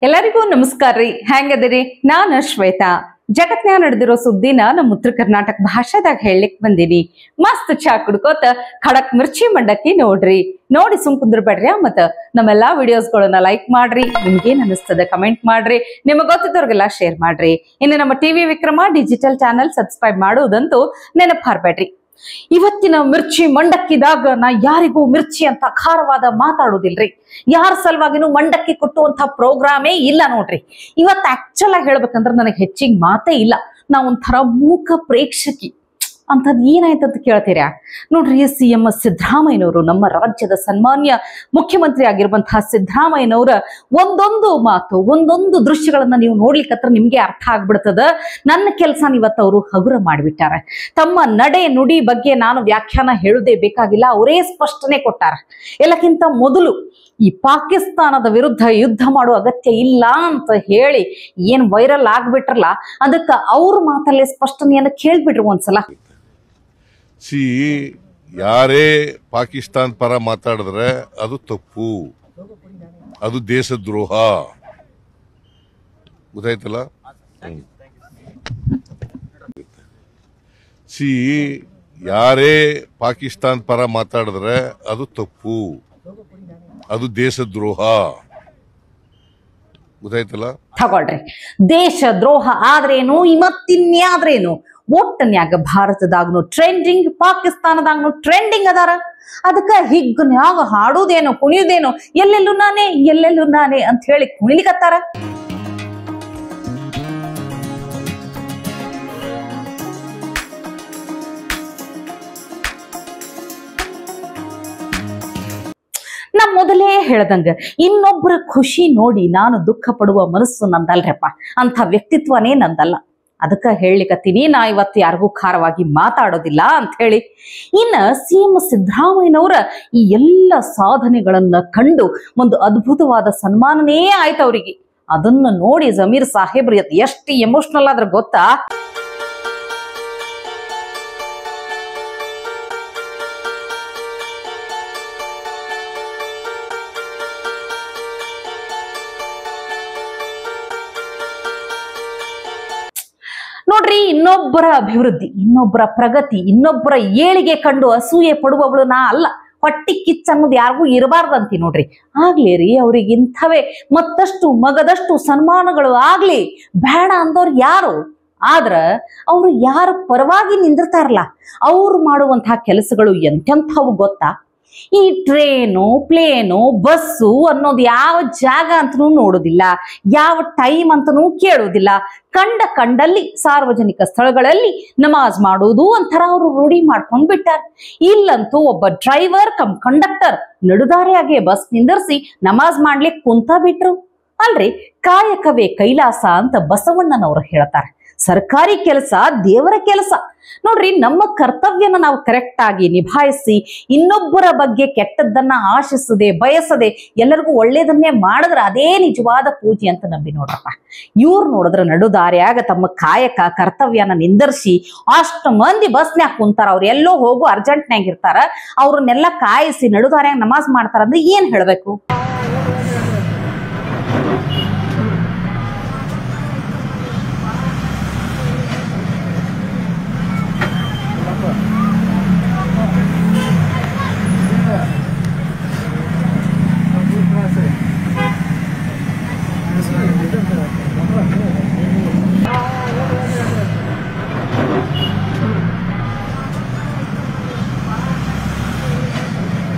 ಎಲ್ಲರಿಗೂ ನಮಸ್ಕಾರ ರೀ. ಹೆಂಗದಿರಿ? ನಾನು ಶ್ವೇತಾ. ಜಗತ್ನ್ಯಾಗ ನಡೆದಿರೋ ಸುದ್ದಿನ ನಮ್ಮ ಉತ್ತರ ಕರ್ನಾಟಕ ಭಾಷಾದಾಗ ಹೇಳಲಿಕ್ ಬಂದೀನಿ. ಮಸ್ತ್ ಚಾ ಕುಡ್ಕೋತ ಖಡಕ್ ಮಿರ್ಚಿ ಮಂಡಕ್ಕಿ ನೋಡಿ ಸುಮ್ ಕುಂದ್ರಬೇಡ್ರಿ. ಮತ್ತ ನಮ್ಮೆಲ್ಲಾ ವಿಡಿಯೋಸ್ಗಳನ್ನ ಲೈಕ್ ಮಾಡ್ರಿ. ನಿಮ್ಗೇನ್ ಅನಿಸ್ತದ ಕಮೆಂಟ್ ಮಾಡ್ರಿ. ನಿಮಗ್ ಗೊತ್ತಿದ್ದವ್ರಿಗೆಲ್ಲ ಶೇರ್ ಮಾಡ್ರಿ. ಇನ್ನು ನಮ್ಮ TV Vikrama digital channel subscribe ಮಾಡೋದಂತೂ ನೆನಪು ಹಾರ್ಬೇಡ್ರಿ. ಇವತ್ತಿನ ಮಿರ್ಚಿ ಮಂಡಕ್ಕಿದಾಗ ನಾ ಯಾರಿಗೂ ಮಿರ್ಚಿ ಅಂತ ಖಾರವಾದ ಮಾತಾಡೋದಿಲ್ರಿ. ಯಾರ ಸಲುವಾಗಿನೂ ಮಂಡಕ್ಕಿ ಕೊಟ್ಟುವಂತ ಪ್ರೋಗ್ರಾಮೇ ಇಲ್ಲ ನೋಡ್ರಿ. ಇವತ್ತು ಆಕ್ಚುಲ್ ಆಗಿ ಹೇಳ್ಬೇಕಂದ್ರೆ ನನಗೆ ಹೆಚ್ಚಿಗೆ ಮಾತೇ ಇಲ್ಲ. ನಾ ಒಂಥರ ಮೂಕ ಪ್ರೇಕ್ಷಕಿ. ಅಂತದ್ ಏನಾಯ್ತಂತ ಕೇಳ್ತೀರಾ? ನೋಡ್ರಿ, CM ಸಿದ್ದರಾಮಯ್ಯನವರು, ನಮ್ಮ ರಾಜ್ಯದ ಸನ್ಮಾನ್ಯ ಮುಖ್ಯಮಂತ್ರಿ ಆಗಿರುವಂತಹ ಸಿದ್ದರಾಮಯ್ಯನವರ ಒಂದೊಂದು ಮಾತು, ಒಂದೊಂದು ದೃಶ್ಯಗಳನ್ನ ನೀವು ನೋಡ್ಲಿಕ್ಕತ್ರ ನಿಮ್ಗೆ ಅರ್ಥ ಆಗ್ಬಿಡ್ತದ. ನನ್ನ ಕೆಲಸ ಇವತ್ತು ಅವರು ಹಗುರ ಮಾಡಿಬಿಟ್ಟಾರ. ತಮ್ಮ ನಡೆ ನುಡಿ ಬಗ್ಗೆ ನಾನು ವ್ಯಾಖ್ಯಾನ ಹೇಳುದೇ ಬೇಕಾಗಿಲ್ಲ, ಅವರೇ ಸ್ಪಷ್ಟನೆ ಕೊಟ್ಟಾರ. ಎಲ್ಲಕ್ಕಿಂತ ಮೊದಲು ಈ ಪಾಕಿಸ್ತಾನದ ವಿರುದ್ಧ ಯುದ್ಧ ಮಾಡುವ ಅಗತ್ಯ ಇಲ್ಲ ಅಂತ ಹೇಳಿ ಏನ್ ವೈರಲ್ ಆಗ್ಬಿಟ್ರಲ್ಲ, ಅದಕ್ಕ ಅವ್ರ ಮಾತಲ್ಲೇ ಸ್ಪಷ್ಟನೆಯನ್ನ ಕೇಳ್ಬಿಟ್ರು ಒಂದ್ಸಲ. ಯಾರೇ ಪಾಕಿಸ್ತಾನ ಪರ ಮಾತಾಡಿದ್ರೆ ಅದು ತಪ್ಪು, ಅದು ದೇಶದ್ರೋಹ. ಗೊತ್ತಾಯ್ತಲ್ಲ? ಯಾರೇ ಪಾಕಿಸ್ತಾನ ಪರ ಮಾತಾಡಿದ್ರೆ ಅದು ತಪ್ಪು, ಅದು ದೇಶದ್ರೋಹ. ಗೊತ್ತಾಯ್ತಲ್ಲ? ತಗೊಳ್ರಿ, ದೇಶ ದ್ರೋಹ ಆದ್ರೇನು ಮತ್ತಿನ್ಯಾದ್ರೇನು, ಒಟ್ಟನ್ಯಾಗ ಭಾರತದಾಗ್ನು ಟ್ರೆಂಡಿಂಗ್, ಪಾಕಿಸ್ತಾನದಾಗ್ನು ಟ್ರೆಂಡಿಂಗ್ ಅದಾರ. ಅದಕ್ಕ ಹಿಗ್ನ್ಯಾಗ ಹಾಡುದೇನೋ ಕುಣಿಯುದೇನೋ ಎಲ್ಲೆಲ್ಲೂ ನಾನೇ ಅಂತ ಹೇಳಿ ಕುಣಿಲಿಕತ್ತಾರ. ನಾ ಮೊದಲೇ ಹೇಳ್ದಂಗ ಇನ್ನೊಬ್ಬರ ಖುಷಿ ನೋಡಿ ನಾನು ದುಃಖ ಪಡುವ ಮನಸ್ಸು ನಂದಲ್ರಪ್ಪ, ಅಂತ ವ್ಯಕ್ತಿತ್ವನೇ ನಂದಲ್ಲ. ಅದಕ್ಕ ಹೇಳಲಿಕತ್ತೀನಿ, ನಾ ಇವತ್ತು ಯಾರಿಗೂ ಖಾರವಾಗಿ ಮಾತಾಡೋದಿಲ್ಲ ಅಂತ ಹೇಳಿ. ಇನ್ನ CM ಸಿದ್ದರಾಮಯ್ಯನವರ ಈ ಎಲ್ಲ ಸಾಧನೆಗಳನ್ನ ಕಂಡು ಒಂದು ಅದ್ಭುತವಾದ ಸನ್ಮಾನನೇ ಆಯ್ತು ಅವರಿಗೆ. ಅದನ್ನ ನೋಡಿ ಜಮೀರ್ ಸಾಹೇಬ್ರು ಎಷ್ಟು ಎಮೋಷನಲ್ ಆದ್ರ ಗೊತ್ತಾ? ನೋಡ್ರಿ, ಇನ್ನೊಬ್ಬರ ಅಭಿವೃದ್ಧಿ, ಇನ್ನೊಬ್ಬರ ಪ್ರಗತಿ, ಇನ್ನೊಬ್ಬರ ಏಳಿಗೆ ಕಂಡು ಅಸೂಯೆ ಪಡುವವಳು ನಾ ಅಲ್ಲ. ಹೊಟ್ಟಿ ಕಿಚ್ಚ ಅನ್ನೋದು ಯಾರಿಗೂ ಇರಬಾರ್ದಂತಿ ನೋಡ್ರಿ. ಆಗ್ಲಿ ರೀ, ಅವ್ರಿಗೆ ಇಂಥವೇ ಮತ್ತಷ್ಟು ಮಗದಷ್ಟು ಸನ್ಮಾನಗಳು ಆಗ್ಲಿ, ಬೇಡ ಅಂದವ್ರು ಯಾರು? ಆದ್ರ ಅವ್ರು ಯಾರ ಪರವಾಗಿ ನಿಂದಿರ್ತಾರಲ್ಲ, ಅವ್ರು ಮಾಡುವಂತಹ ಕೆಲಸಗಳು ಎಂತೆಂಥವು ಗೊತ್ತಾ? ಈ ಟ್ರೇನು, ಪ್ಲೇನು, ಬಸ್ಸು ಅನ್ನೋದು ಯಾವ ಜಾಗ ಅಂತನೂ ನೋಡೋದಿಲ್ಲ, ಯಾವ ಟೈಮ್ ಅಂತನೂ ಕೇಳೋದಿಲ್ಲ. ಕಂಡಲ್ಲಿ ಸಾರ್ವಜನಿಕ ಸ್ಥಳಗಳಲ್ಲಿ ನಮಾಜ್ ಮಾಡೋದು ಒಂಥರ ಅವರು ರೂಢಿ ಮಾಡ್ಕೊಂಡ್ ಬಿಟ್ಟಾರ. ಇಲ್ಲಂತೂ ಒಬ್ಬ ಡ್ರೈವರ್ ಕಮ್ ಕಂಡಕ್ಟರ್ ನಡುದಾರಿಯಾಗೆ ಬಸ್ ನಿಂದಿರ್ಸಿ ನಮಾಜ್ ಮಾಡ್ಲಿಕ್ಕೆ ಕುಂತ ಬಿಟ್ರು. ಅಲ್ರಿ, ಕಾಯಕವೇ ಕೈಲಾಸ ಅಂತ ಬಸವಣ್ಣನವರು ಹೇಳ್ತಾರೆ. ಸರ್ಕಾರಿ ಕೆಲಸ ದೇವರ ಕೆಲಸ. ನೋಡ್ರಿ, ನಮ್ಮ ಕರ್ತವ್ಯನ ನಾವು ಕರೆಕ್ಟ್ ಆಗಿ ನಿಭಾಯಿಸಿ ಇನ್ನೊಬ್ಬರ ಬಗ್ಗೆ ಕೆಟ್ಟದ್ದನ್ನ ಆಶಿಸದೆ ಬಯಸದೆ ಎಲ್ಲರಿಗೂ ಒಳ್ಳೇದನ್ನೇ ಮಾಡಿದ್ರೆ ಅದೇ ನಿಜವಾದ ಪೂಜೆ ಅಂತ ನಂಬಿ ನೋಡ್ರಪ್ಪ. ಇವ್ರು ನೋಡಿದ್ರ ನಡುದಾರಿಯಾಗ ತಮ್ಮ ಕಾಯಕ ಕರ್ತವ್ಯನ ನಿಂದರ್ಸಿ ಅಷ್ಟು ಮಂದಿ ಬಸ್ನ್ಯಾಗ ಕುಂತಾರ. ಅವ್ರು ಎಲ್ಲೋ ಹೋಗು ಅರ್ಜೆಂಟ್ನ್ಯಾಗ ಇರ್ತಾರ, ಅವ್ರನ್ನೆಲ್ಲ ಕಾಯಿಸಿ ನಡುದಾರಿಯಾಗ ನಮಾಜ್ ಮಾಡ್ತಾರ ಅಂದ್ರೆ ಏನ್ ಹೇಳ್ಬೇಕು?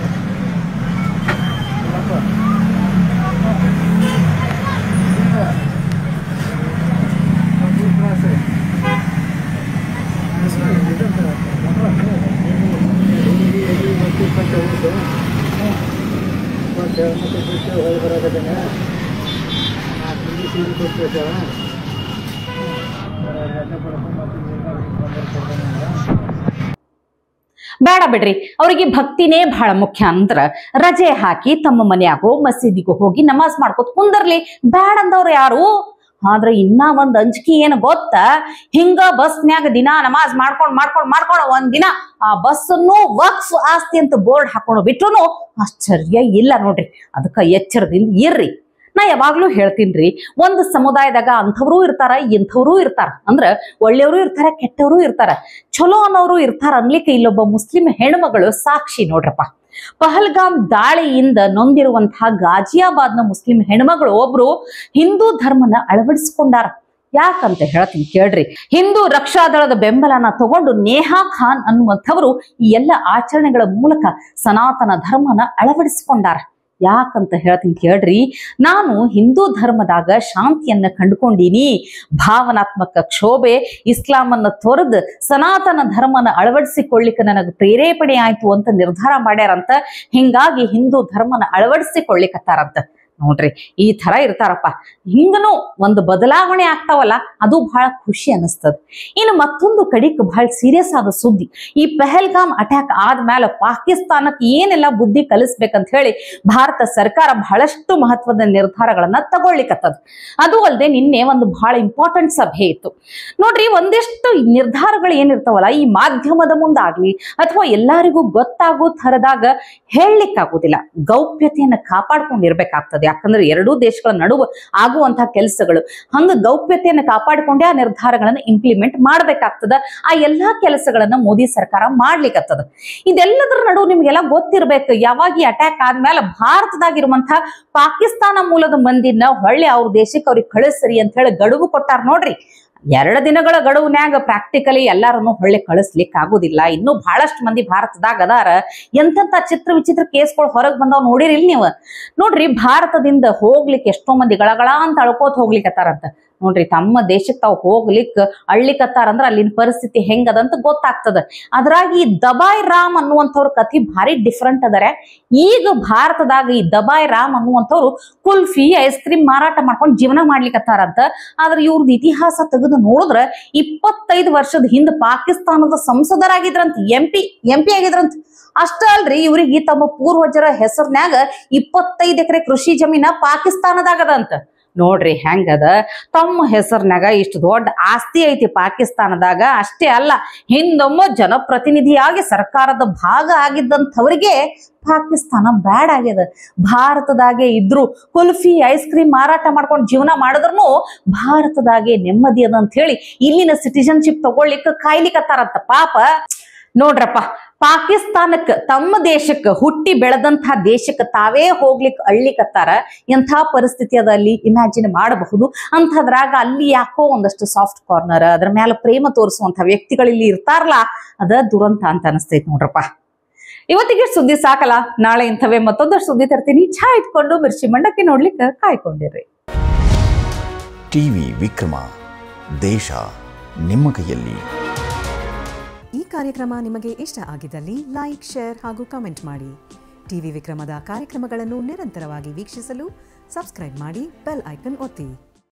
ಬೇಡ ಬಿಡ್ರಿ, ಅವ್ರಿಗೆ ಭಕ್ತಿನೇ ಬಹಳ ಮುಖ್ಯ ಅಂದ್ರ ರಜೆ ಹಾಕಿ ತಮ್ಮ ಮನ್ಯಾಗೋ ಮಸೀದಿಗೋ ಹೋಗಿ ನಮಾಜ್ ಮಾಡ್ಕೋತ ಕುಂದರ್ಲಿ. ಬೇಡ ಅಂದವ್ರು ಯಾರು? ಆದ್ರೆ ಇನ್ನ ಒಂದ್ ಅಂಜಿಕೆ ಏನ್ ಗೊತ್ತಾ? ಹಿಂಗ ಬಸ್ನ್ಯಾಗ ದಿನ ನಮಾಜ್ ಮಾಡ್ಕೊಂಡ್ ಒಂದ್ ದಿನ ಆ ಬಸ್ಸನ್ನು ವಕ್ಫ್ ಆಸ್ತಿ ಅಂತ ಬೋರ್ಡ್ ಹಾಕೊಂಡು ಬಿಟ್ರು ಆಶ್ಚರ್ಯ ಇಲ್ಲ ನೋಡ್ರಿ. ಅದಕ್ಕ ಎಚ್ಚರದಿಂದ ಇರ್ರಿ. ನಾ ಯಾವಾಗ್ಲೂ ಹೇಳ್ತೀನ್ರಿ, ಒಂದು ಸಮುದಾಯದಾಗ ಅಂಥವ್ರು ಇರ್ತಾರ, ಇಂಥವ್ರು ಇರ್ತಾರ. ಅಂದ್ರ ಒಳ್ಳೆಯವರು ಇರ್ತಾರ, ಕೆಟ್ಟವರು ಇರ್ತಾರ, ಚಲೋ ಅನ್ನೋರು ಇರ್ತಾರ ಅನ್ಲಿಕ್ಕೆ ಇಲ್ಲೊಬ್ಬ ಮುಸ್ಲಿಂ ಹೆಣ್ಮಗಳು ಸಾಕ್ಷಿ ನೋಡ್ರಪ್ಪ. ಪಹಲ್ಗಾಮ್ ದಾಳಿಯಿಂದ ನೊಂದಿರುವಂತಹ ಗಾಜಿಯಾಬಾದ್ನ ಮುಸ್ಲಿಂ ಹೆಣ್ಮಗಳು ಒಬ್ರು ಹಿಂದೂ ಧರ್ಮನ ಅಳವಡಿಸಿಕೊಂಡಾರ. ಯಾಕಂತ ಹೇಳ್ತೀನಿ ಕೇಳ್ರಿ. ಹಿಂದೂ ರಕ್ಷಾ ದಳದ ಬೆಂಬಲನ ತಗೊಂಡು ನೇಹಾ ಖಾನ್ ಅನ್ನುವಂಥವರು ಈ ಎಲ್ಲ ಆಚರಣೆಗಳ ಮೂಲಕ ಸನಾತನ ಧರ್ಮನ ಅಳವಡಿಸಿಕೊಂಡಾರ. ಯಾಕಂತ ಹೇಳ್ತೀನಿ ಕೇಳ್ರಿ. ನಾನು ಹಿಂದೂ ಧರ್ಮದಾಗ ಶಾಂತಿಯನ್ನ ಕಂಡುಕೊಂಡೀನಿ, ಭಾವನಾತ್ಮಕ ಕ್ಷೋಭೆ ಇಸ್ಲಾಮನ್ನ ತೊರೆದು ಸನಾತನ ಧರ್ಮನ ಅಳವಡಿಸಿಕೊಳ್ಳಿಕ್ಕೆ ನನಗೆ ಪ್ರೇರೇಪಣೆ ಆಯ್ತು ಅಂತ ನಿರ್ಧಾರ ಮಾಡ್ಯಾರಂತ. ಹಿಂಗಾಗಿ ಹಿಂದೂ ಧರ್ಮನ ಅಳವಡಿಸಿಕೊಳ್ಳಿಕತ್ತಾರಂತ. ನೋಡ್ರಿ, ಈ ತರ ಇರ್ತಾರಪ್ಪ. ಹಿಂಗನೂ ಒಂದು ಬದಲಾವಣೆ ಆಗ್ತಾವಲ್ಲ, ಅದು ಬಹಳ ಖುಷಿ ಅನಿಸ್ತದ. ಇನ್ನು ಮತ್ತೊಂದು ಕಡೆಗೆ ಬಹಳ ಸೀರಿಯಸ್ ಆದ ಸುದ್ದಿ. ಈ ಪಹಲ್ಗಾಮ್ ಅಟ್ಯಾಕ್ ಆದ್ಮೇಲೆ ಪಾಕಿಸ್ತಾನಕ್ಕೆ ಏನೆಲ್ಲ ಬುದ್ಧಿ ಕಲಿಸ್ಬೇಕಂತ ಹೇಳಿ ಭಾರತ ಸರ್ಕಾರ ಬಹಳಷ್ಟು ಮಹತ್ವದ ನಿರ್ಧಾರಗಳನ್ನ ತಗೊಳ್ಳಿಕತ್ತದ. ಅದು ಅಲ್ಲದೆ ನಿನ್ನೆ ಒಂದು ಬಹಳ ಇಂಪಾರ್ಟೆಂಟ್ ಸಭೆ ಇತ್ತು ನೋಡ್ರಿ. ಒಂದಿಷ್ಟು ನಿರ್ಧಾರಗಳು ಏನಿರ್ತಾವಲ್ಲ, ಈ ಮಾಧ್ಯಮದ ಮುಂದಾಗ್ಲಿ ಅಥವಾ ಎಲ್ಲರಿಗೂ ಗೊತ್ತಾಗೋ ಥರದಾಗ ಹೇಳಲಿಕ್ಕಾಗೋದಿಲ್ಲ. ಗೌಪ್ಯತೆಯನ್ನ ಕಾಪಾಡ್ಕೊಂಡಿರ್ಬೇಕಾಗ್ತದೆ. ಯಾಕಂದ್ರೆ ಎರಡೂ ದೇಶಗಳ ನಡುವೆ ಆಗುವಂತಹ ಕೆಲಸಗಳು, ಹಂಗ ಗೌಪ್ಯತೆಯನ್ನು ಕಾಪಾಡಿಕೊಂಡೇ ಆ ನಿರ್ಧಾರಗಳನ್ನು ಇಂಪ್ಲಿಮೆಂಟ್ ಮಾಡ್ಬೇಕಾಗ್ತದ. ಆ ಎಲ್ಲಾ ಕೆಲಸಗಳನ್ನ ಮೋದಿ ಸರ್ಕಾರ ಮಾಡ್ಲಿಕ್ಕತ್ತದ. ಇದೆಲ್ಲದರ ನಡುವೆ ನಿಮ್ಗೆಲ್ಲ ಗೊತ್ತಿರ್ಬೇಕು, ಯಾವಾಗ ಈ ಅಟ್ಯಾಕ್ ಆದ್ಮೇಲೆ ಭಾರತದಾಗಿರುವಂತಹ ಪಾಕಿಸ್ತಾನ ಮೂಲದ ಮಂದಿನ ಹೊಳ್ಳಿ ಅವ್ರ ದೇಶಕ್ಕೆ ಅವ್ರಿಗೆ ಕಳಿಸ್ರಿ ಅಂತ ಹೇಳಿ ಗಡುವು ಕೊಟ್ಟಾರ ನೋಡ್ರಿ. 2 ದಿನಗಳ ಗಡುವಿನ್ಯಾಗ ಪ್ರಾಕ್ಟಿಕಲಿ ಎಲ್ಲಾರನ್ನು ಹೊಳ್ಳಿ ಕಳಿಸ್ಲಿಕ್ಕೆ ಆಗುದಿಲ್ಲ. ಇನ್ನೂ ಬಹಳಷ್ಟು ಮಂದಿ ಭಾರತದಾಗ ಅದಾರ. ಎಂತೆಂತ ಚಿತ್ರ ವಿಚಿತ್ರ ಕೇಸ್ಗಳು ಹೊರಗೆ ಬಂದಾವ್ ನೋಡಿರಿಲ್ ನೀವು. ನೋಡ್ರಿ, ಭಾರತದಿಂದ ಹೋಗ್ಲಿಕ್ಕೆ ಎಷ್ಟೋ ಮಂದಿ ಗಳಗಳ ಅಂತ ಅಳ್ಕೋತ ಹೋಗ್ಲಿಕ್ಕತ್ತಾರಂತ. ನೋಡ್ರಿ, ತಮ್ಮ ದೇಶಕ್ಕೆ ತಾವು ಹೋಗ್ಲಿಕ್ಕೆ ಅಳ್ಳಿಕತ್ತಾರಂದ್ರ ಅಲ್ಲಿನ ಪರಿಸ್ಥಿತಿ ಹೆಂಗದಂತ ಗೊತ್ತಾಗ್ತದ. ಅದ್ರಾಗ ಈ ದಬಾಯ್ ರಾಮ್ ಅನ್ನುವಂಥವ್ರ ಕಥೆ ಭಾರಿ ಡಿಫ್ರೆಂಟ್ ಅದಾರೆ. ಈಗ ಭಾರತದಾಗ ಈ ದಬಾಯ್ ರಾಮ್ ಅನ್ನುವಂಥವ್ರು ಕುಲ್ಫಿ ಐಸ್ ಕ್ರೀಮ್ ಮಾರಾಟ ಮಾಡ್ಕೊಂಡು ಜೀವನ ಮಾಡ್ಲಿಕ್ಕತ್ತಾರಂತ. ಆದ್ರೆ ಇವ್ರದ್ದು ಇತಿಹಾಸ ತೆಗೆದು ನೋಡಿದ್ರೆ 25 ವರ್ಷದ ಹಿಂದೆ ಪಾಕಿಸ್ತಾನದ ಸಂಸದರಾಗಿದ್ರಂತ, ಎಂಪಿ ಆಗಿದ್ರಂತ. ಅಷ್ಟ ಅಲ್ರಿ, ಇವ್ರಿಗೆ ತಮ್ಮ ಪೂರ್ವಜರ ಹೆಸರಿನ್ಯಾಗ 25 ಎಕರೆ ಕೃಷಿ ಜಮೀನ ಪಾಕಿಸ್ತಾನದಾಗದಂತ. ನೋಡ್ರಿ ಹೆಂಗದ, ತಮ್ಮ ಹೆಸರಿನಾಗ ಇಷ್ಟು ದೊಡ್ಡ ಆಸ್ತಿ ಐತಿ ಪಾಕಿಸ್ತಾನದಾಗ. ಅಷ್ಟೇ ಅಲ್ಲ, ಹಿಂದೊಮ್ಮೆ ಜನಪ್ರತಿನಿಧಿಯಾಗಿ ಸರ್ಕಾರದ ಭಾಗ ಆಗಿದ್ದಂಥವ್ರಿಗೆ ಪಾಕಿಸ್ತಾನ ಬ್ಯಾಡ್ ಆಗ್ಯದ. ಭಾರತದಾಗೆ ಇದ್ರು ಕುಲ್ಫಿ ಐಸ್ ಕ್ರೀಮ್ ಮಾರಾಟ ಮಾಡ್ಕೊಂಡು ಜೀವನ ಮಾಡಿದ್ರು ಭಾರತದಾಗೆ ನೆಮ್ಮದಿ ಅದ ಅಂತ ಹೇಳಿ ಇಲ್ಲಿನ ಸಿಟಿಜನ್ಶಿಪ್ ತಗೊಳ್ಲಿಕ್ಕೆ ಕಾಯ್ಲಿಕ್ಕತ್ತಾರಂತ. ಪಾಪ ನೋಡ್ರಪ್ಪ, ಪಾಕಿಸ್ತಾನಕ್ಕೆ ತಮ್ಮ ದೇಶಕ್ಕೆ ಹುಟ್ಟಿ ಬೆಳೆದಂತಹ ದೇಶಕ್ಕೆ ತಾವೇ ಹೋಗ್ಲಿಕ್ಕೆ ಅಳ್ಳಿಕತ್ತಾರ. ಎಂಥ ಪರಿಸ್ಥಿತಿ ಅದ ಅಲ್ಲಿ ಇಮ್ಯಾಜಿನ್ ಮಾಡಬಹುದು. ಅಂಥದ್ರಾಗ ಅಲ್ಲಿ ಯಾಕೋ ಒಂದಷ್ಟು ಸಾಫ್ಟ್ ಕಾರ್ನರ್, ಅದ್ರ ಮೇಲೆ ಪ್ರೇಮ ತೋರಿಸುವಂತ ವ್ಯಕ್ತಿಗಳು ಇಲ್ಲಿ ಇರ್ತಾರಲ್ಲ, ಅದ ದುರಂತ ಅಂತ ಅನಿಸ್ತೈತಿ ನೋಡ್ರಪ್ಪ. ಇವತ್ತಿಗೆ ಸುದ್ದಿ ಸಾಕಲ್ಲ, ನಾಳೆ ಇಂಥವೇ ಮತ್ತೊಂದಷ್ಟು ಸುದ್ದಿ ತರ್ತೀನಿ. ಚಹಾ ಇಟ್ಕೊಂಡು ಮಿರ್ಚಿ ಮಂಡಕ್ಕಿ ನೋಡ್ಲಿಕ್ಕೆ ಕಾಯ್ಕೊಂಡಿರ್ರಿ. ಟಿವಿ ವಿಕ್ರಮ, ದೇಶ ನಿಮ್ಮ ಕೈಯಲ್ಲಿ. ಈ ಕಾರ್ಯಕ್ರಮ ನಿಮಗೆ ಇಷ್ಟ ಆಗಿದ್ದಲ್ಲಿ ಲೈಕ್, ಶೇರ್ ಹಾಗೂ ಕಮೆಂಟ್ ಮಾಡಿ. ಟಿವಿ ವಿಕ್ರಮದ ಕಾರ್ಯಕ್ರಮಗಳನ್ನು ನಿರಂತರವಾಗಿ ವೀಕ್ಷಿಸಲು ಸಬ್ಸ್ಕ್ರೈಬ್ ಮಾಡಿ, ಬೆಲ್ ಐಕನ್ ಒತ್ತಿ.